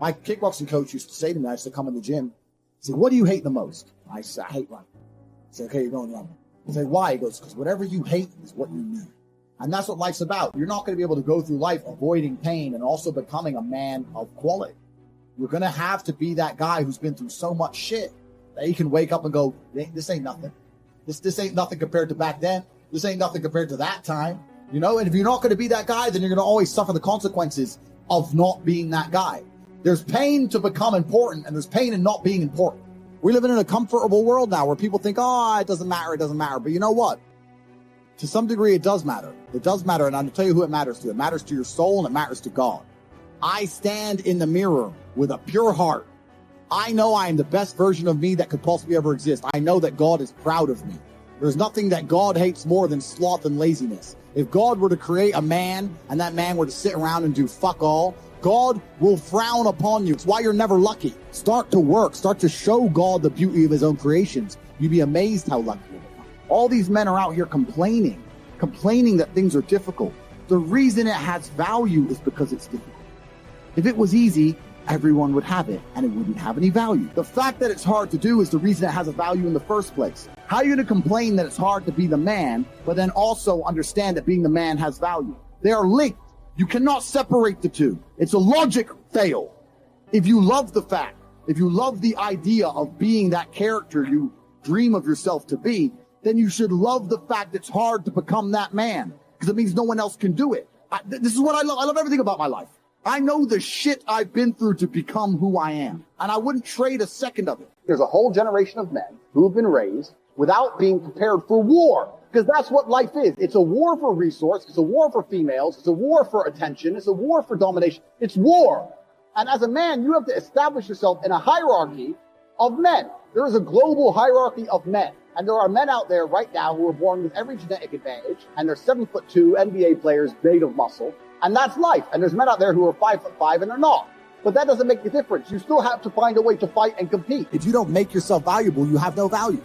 My kickboxing coach used to say to me, I used to come in the gym, he said, what do you hate the most? I said, I hate running. I said, okay, you're going running. I said, why? He goes, because whatever you hate is what you need. And that's what life's about. You're not going to be able to go through life avoiding pain and also becoming a man of quality. You're going to have to be that guy who's been through so much shit that you can wake up and go, this ain't nothing. This ain't nothing compared to back then. This ain't nothing compared to that time. You know, and if you're not going to be that guy, then you're going to always suffer the consequences of not being that guy. There's pain to become important, and there's pain in not being important. We're living in a comfortable world now where people think, oh, it doesn't matter, it doesn't matter. But you know what? To some degree, it does matter. It does matter, and I'll tell you who it matters to. It matters to your soul, and it matters to God. I stand in the mirror with a pure heart. I know I am the best version of me that could possibly ever exist. I know that God is proud of me. There's nothing that God hates more than sloth and laziness. If God were to create a man, and that man were to sit around and do fuck all, God will frown upon you. It's why you're never lucky. Start to work. Start to show God the beauty of his own creations. You'd be amazed how lucky you are. All these men are out here complaining that things are difficult. The reason it has value is because it's difficult. If it was easy, everyone would have it, and it wouldn't have any value. The fact that it's hard to do is the reason it has a value in the first place. How are you going to complain that it's hard to be the man, but then also understand that being the man has value? They are linked. You cannot separate the two. It's a logic fail. If you love the fact, if you love the idea of being that character you dream of yourself to be, then you should love the fact it's hard to become that man, because it means no one else can do it. This is what I love. I love everything about my life. I know the shit I've been through to become who I am, and I wouldn't trade a second of it. There's a whole generation of men who have been raised without being prepared for war, because that's what life is. It's a war for resource. It's a war for females. It's a war for attention. It's a war for domination. It's war. And as a man, you have to establish yourself in a hierarchy of men. There is a global hierarchy of men. And there are men out there right now who are born with every genetic advantage, and they're 7'2" NBA players made of muscle. And that's life. And there's men out there who are 5'5" and they're not. But that doesn't make a difference. You still have to find a way to fight and compete. If you don't make yourself valuable, you have no value.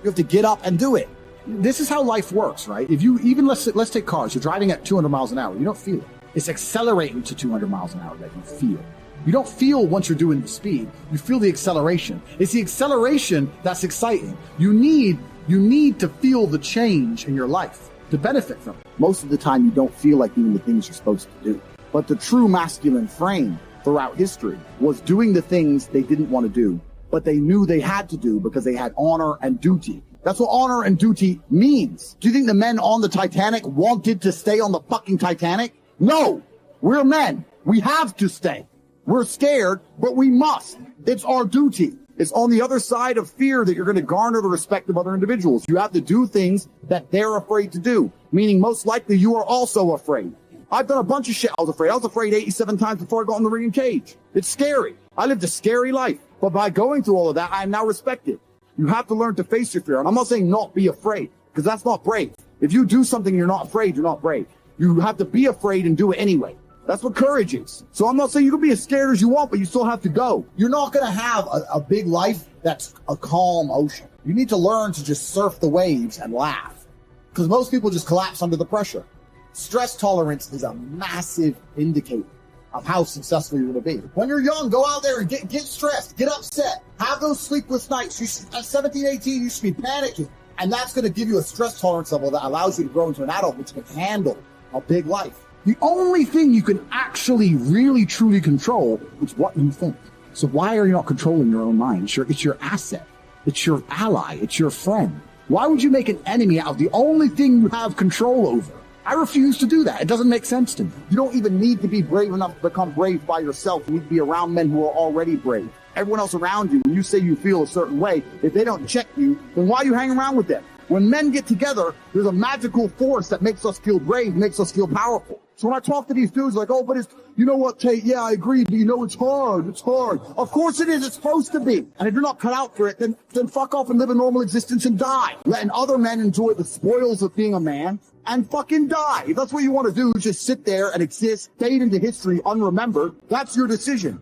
You have to get up and do it. This is how life works, right? If you even, let's take cars. You're driving at 200 miles an hour. You don't feel it. It's accelerating to 200 miles an hour that you feel. You don't feel once you're doing the speed. You feel the acceleration. It's the acceleration that's exciting. You need to feel the change in your life to benefit from it. Most of the time, you don't feel like doing the things you're supposed to do. But the true masculine frame throughout history was doing the things they didn't want to do, but they knew they had to do because they had honor and duty. That's what honor and duty means. Do you think the men on the Titanic wanted to stay on the fucking Titanic? No, we're men. We have to stay. We're scared, but we must. It's our duty. It's on the other side of fear that you're going to garner the respect of other individuals. You have to do things that they're afraid to do, meaning most likely you are also afraid. I've done a bunch of shit I was afraid. I was afraid 87 times before I got in the ring cage. It's scary. I lived a scary life. But by going through all of that, I am now respected. You have to learn to face your fear. And I'm not saying not be afraid, because that's not brave. If you do something and you're not afraid, you're not brave. You have to be afraid and do it anyway. That's what courage is. So I'm not saying you can be as scared as you want, but you still have to go. You're not going to have a big life that's a calm ocean. You need to learn to just surf the waves and laugh, because most people just collapse under the pressure. Stress tolerance is a massive indicator of how successful you're going to be. When you're young, go out there and get stressed, get upset, have those sleepless nights. At 17, 18, you should be panicking. And that's going to give you a stress tolerance level that allows you to grow into an adult which can handle a big life. The only thing you can actually really truly control is what you think. So why are you not controlling your own mind? It's your asset. It's your ally. It's your friend. Why would you make an enemy out of the only thing you have control over? I refuse to do that. It doesn't make sense to me. You don't even need to be brave enough to become brave by yourself. You need to be around men who are already brave. Everyone else around you, when you say you feel a certain way, if they don't check you, then why are you hanging around with them? When men get together, there's a magical force that makes us feel brave, makes us feel powerful. So when I talk to these dudes, like, oh, but you know what, Tate? Yeah, I agree, but it's hard. It's hard. Of course it is. It's supposed to be. And if you're not cut out for it, then fuck off and live a normal existence and die. Letting other men enjoy the spoils of being a man and fucking die. If that's what you want to do, just sit there and exist, fade into history unremembered. That's your decision.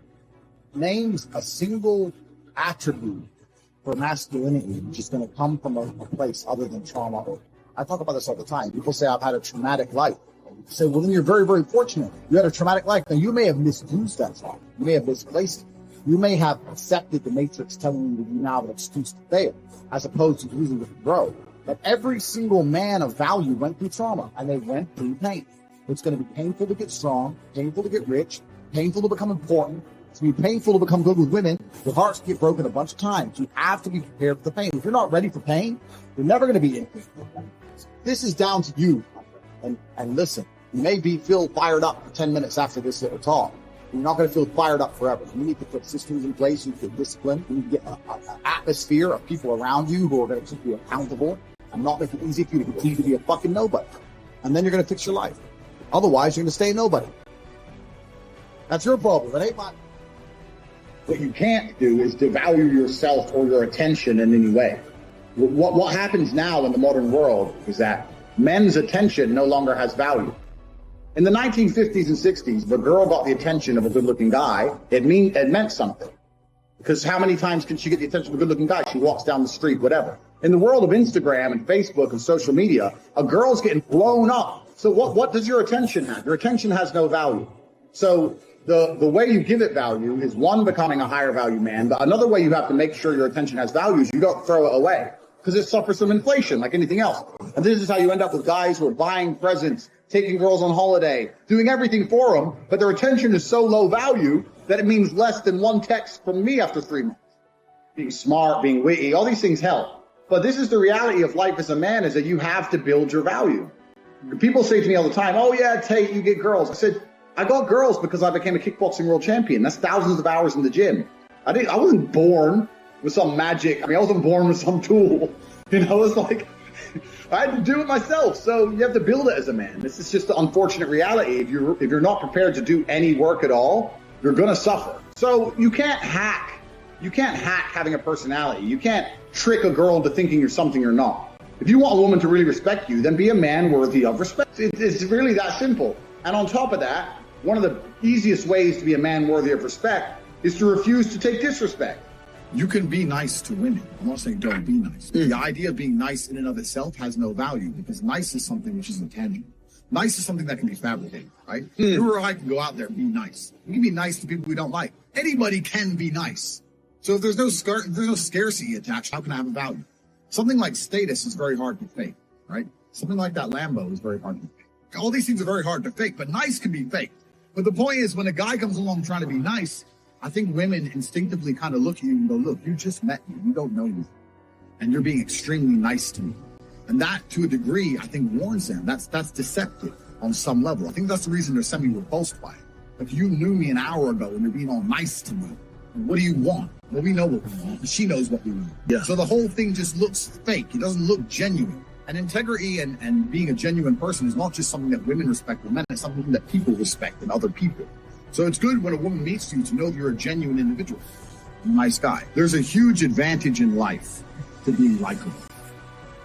Names a single attribute for masculinity which is going to come from a place other than trauma. I talk about this all the time. People say I've had a traumatic life. So well, then you're very, very fortunate. You had a traumatic life. Now, you may have misused that trauma. You may have misplaced it. You may have accepted the matrix telling you that you now have an excuse to fail, as opposed to using it to grow. But every single man of value went through trauma, and they went through pain. It's going to be painful to get strong, painful to get rich, painful to become important. It's going to be painful to become good with women. Your hearts get broken a bunch of times. You have to be prepared for the pain. If you're not ready for pain, you're never going to be in pain. This is down to you. And listen, you may feel fired up for 10 minutes after this little talk. You're not going to feel fired up forever. You need to put systems in place. You need to get discipline. You need to get an atmosphere of people around you who are going to keep you accountable and not make it easy for you to continue to be a fucking nobody. And then you're going to fix your life. Otherwise, you're going to stay a nobody. That's your problem. It ain't mine. What you can't do is devalue yourself or your attention in any way. What happens now in the modern world is that men's attention no longer has value. In the 1950s and 60s, if a girl got the attention of a good-looking guy, it meant something. Because how many times can she get the attention of a good-looking guy? She walks down the street, whatever. In the world of Instagram and Facebook and social media, a girl's getting blown up. So what does your attention have? Your attention has no value. So the way you give it value is, one, becoming a higher value man. But another way you have to make sure your attention has value is you don't throw it away, because it suffers from inflation like anything else. And this is how you end up with guys who are buying presents, taking girls on holiday, doing everything for them, but their attention is so low value that it means less than one text from me after 3 months. Being smart, being witty, all these things help. But this is the reality of life as a man, is that you have to build your value. People say to me all the time, oh yeah, Tate, you get girls. I said, I got girls because I became a kickboxing world champion. That's thousands of hours in the gym. I wasn't born with some magic. I wasn't born with some tool. It's like, I had to do it myself. So you have to build it as a man. This is just the unfortunate reality. If you're not prepared to do any work at all, you're going to suffer. So you can't hack. You can't hack having a personality. You can't trick a girl into thinking you're something you're not. If you want a woman to really respect you, then be a man worthy of respect. It's really that simple. And on top of that, one of the easiest ways to be a man worthy of respect is to refuse to take disrespect. You can be nice to women. I'm not saying don't be nice. The idea of being nice in and of itself has no value, because nice is something which is intangible. Nice is something that can be fabricated, right? You or I can go out there and be nice. We can be nice to people we don't like. Anybody can be nice. So if there's no scarcity attached, how can I have a value? Something like status is very hard to fake, right? Something like that Lambo is very hard to fake. All these things are very hard to fake, but nice can be faked. But the point is, when a guy comes along trying to be nice, I think women instinctively kind of look at you and go, look, you just met me. You don't know me. And you're being extremely nice to me. And that, to a degree, I think warns them. That's deceptive on some level. I think that's the reason they're semi-repulsed by it. If you knew me an hour ago and you're being all nice to me, what do you want? Well, we know what we want. She knows what we want. Yeah. So the whole thing just looks fake. It doesn't look genuine. And integrity and being a genuine person is not just something that women respect in men. It's something that people respect in other people. So it's good when a woman meets you to know you're a genuine individual, a nice guy. There's a huge advantage in life to being likable.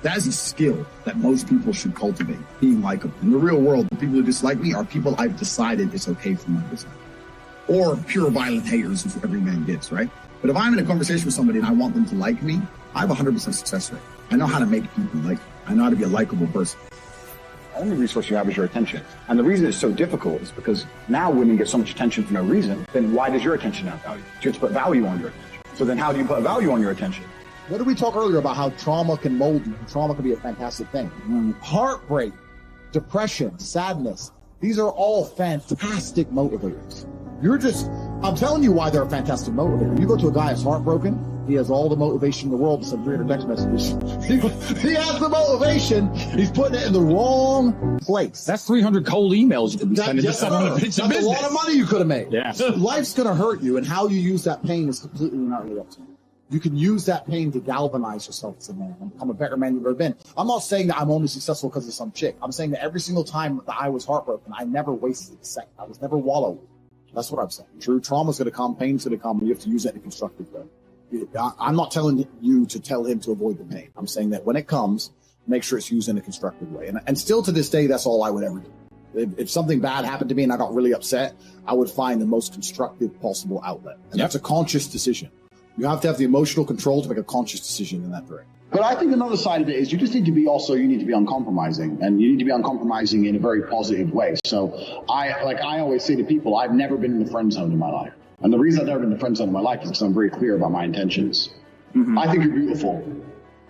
That is a skill that most people should cultivate, being likable. In the real world, the people who dislike me are people I've decided it's okay for me to dislike. Or pure violent haters, which every man gets, right? But if I'm in a conversation with somebody and I want them to like me, I have a 100% success rate. I know how to make people like me. I know how to be a likable person. The only resource you have is your attention. And the reason it's so difficult is because now women get so much attention for no reason. Then why does your attention have value? You have to put value on your attention. So then how do you put value on your attention? What did we talk earlier about how trauma can mold you? Trauma can be a fantastic thing. Heartbreak, depression, sadness. These are all fantastic motivators. I'm telling you why they're a fantastic motivator. You go to a guy who's heartbroken, he has all the motivation in the world to send 300 text messages. He has the motivation, he's putting it in the wrong place. That's 300 cold emails you could be sending to someone to pitch a business. That's a lot of money you could have made. Yeah. Life's going to hurt you, and how you use that pain is completely not really up to you. You can use that pain to galvanize yourself as a man and become a better man you've ever been. I'm not saying that I'm only successful because of some chick. I'm saying that every single time that I was heartbroken, I never wasted a second. I was never wallowed. That's what I'm saying. True trauma's going to come, pain's going to come, and you have to use that in a constructive way. I'm not telling you to tell him to avoid the pain. I'm saying that when it comes, make sure it's used in a constructive way. And still to this day, that's all I would ever do. If something bad happened to me and I got really upset, I would find the most constructive possible outlet. And that's a conscious decision. You have to have the emotional control to make a conscious decision in that direction. But I think another side of it is you need to be uncompromising, and you need to be uncompromising in a very positive way. So I always say to people, I've never been in the friend zone in my life. And the reason I've never been in the friend zone in my life is because I'm very clear about my intentions. Mm-hmm. I think you're beautiful.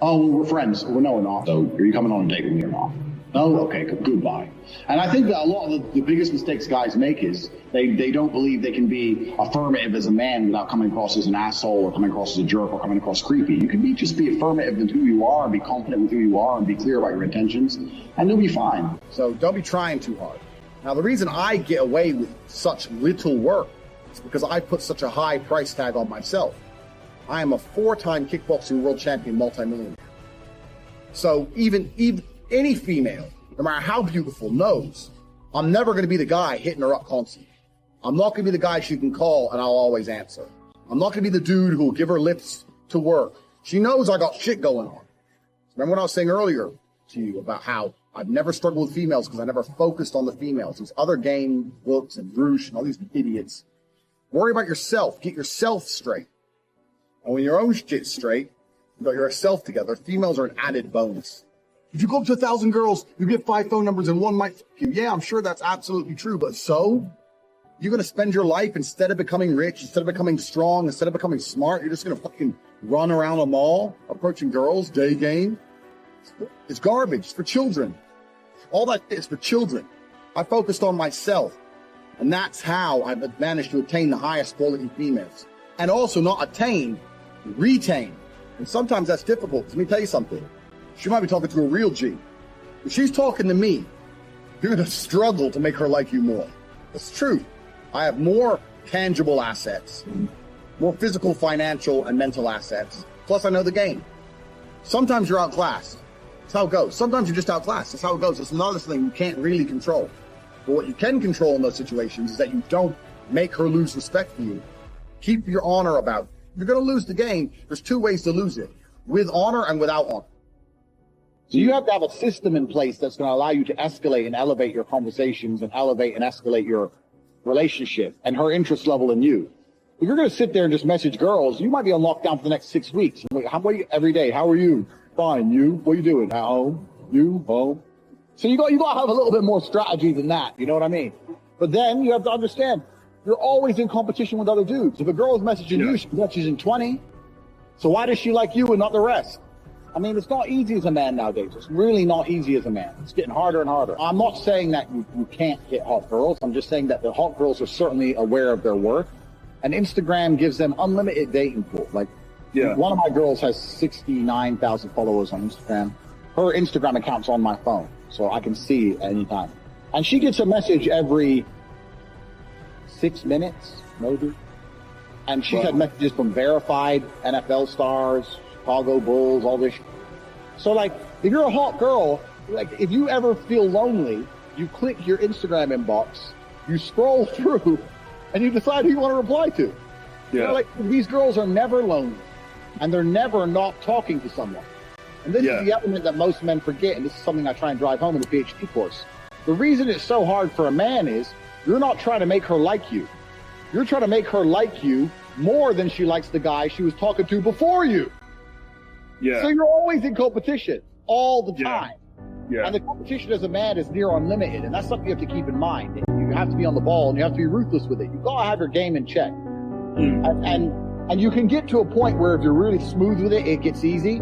Oh, well, we're friends. Well, no, we're not. So are you coming on a date with me or not? No? Okay, goodbye. And I think that a lot of the biggest mistakes guys make is they don't believe they can be affirmative as a man without coming across as an asshole or coming across as a jerk or coming across creepy. You can just be affirmative with who you are and be confident with who you are and be clear about your intentions, and you'll be fine. So don't be trying too hard. Now, the reason I get away with such little work is because I put such a high price tag on myself. I am a 4-time kickboxing world champion multimillionaire. So even any female, no matter how beautiful, knows I'm never going to be the guy hitting her up constantly. I'm not going to be the guy she can call and I'll always answer. I'm not going to be the dude who will give her lips to work. She knows I got shit going on. Remember what I was saying earlier to you about how I've never struggled with females because I never focused on the females. These other game books and Roosh and all these idiots. Worry about yourself. Get yourself straight. And when your own shit's straight, you got yourself together, females are an added bonus. If you go up to 1,000 girls, you get 5 phone numbers and one might fuck you. Yeah, I'm sure that's absolutely true. But so? You're going to spend your life, instead of becoming rich, instead of becoming strong, instead of becoming smart, you're just going to fucking run around a mall, approaching girls, day game. It's garbage. It's for children. All that is for children. I focused on myself. And that's how I've managed to attain the highest quality females. And also not attain, retain. And sometimes that's difficult. Let me tell you something. She might be talking to a real G. If she's talking to me, you're going to struggle to make her like you more. It's true. I have more tangible assets, more physical, financial, and mental assets. Plus, I know the game. Sometimes you're outclassed. That's how it goes. Sometimes you're just outclassed. That's how it goes. It's another thing you can't really control. But what you can control in those situations is that you don't make her lose respect for you. Keep your honor about it. If you're going to lose the game, there's 2 ways to lose it. With honor and without honor. So you have to have a system in place that's going to allow you to escalate and elevate your conversations and elevate and escalate your relationship and her interest level in you. If you're going to sit there and just message girls, you might be on lockdown for the next 6 weeks. Every day, how are you? Fine. You? What are you doing? At home? You? Home? So you got to have a little bit more strategy than that. You know what I mean? But then you have to understand, you're always in competition with other dudes. If a girl is messaging you, she's messaging 20. So why does she like you and not the rest? I mean, it's not easy as a man nowadays. It's really not easy as a man. It's getting harder and harder. I'm not saying that you can't get hot girls. I'm just saying that the hot girls are certainly aware of their worth. And Instagram gives them unlimited dating pool. Like, one of my girls has 69,000 followers on Instagram. Her Instagram account's on my phone, so I can see it anytime. And she gets a message every 6 minutes, maybe. And she's had messages from verified NFL stars, Chicago Bulls, all this. So, like, if you're a hot girl, like, if you ever feel lonely, you click your Instagram inbox, you scroll through, and you decide who you want to reply to. You know, like, these girls are never lonely, and they're never not talking to someone. And this is the element that most men forget, and this is something I try and drive home in the PhD course. The reason it's so hard for a man is you're not trying to make her like you. You're trying to make her like you more than she likes the guy she was talking to before you. Yeah. So you're always in competition all the time. Yeah. And the competition as a man is near unlimited, and that's something you have to keep in mind. You have to be on the ball, and you have to be ruthless with it. You've got to have your game in check. And you can get to a point where if you're really smooth with it, it gets easy.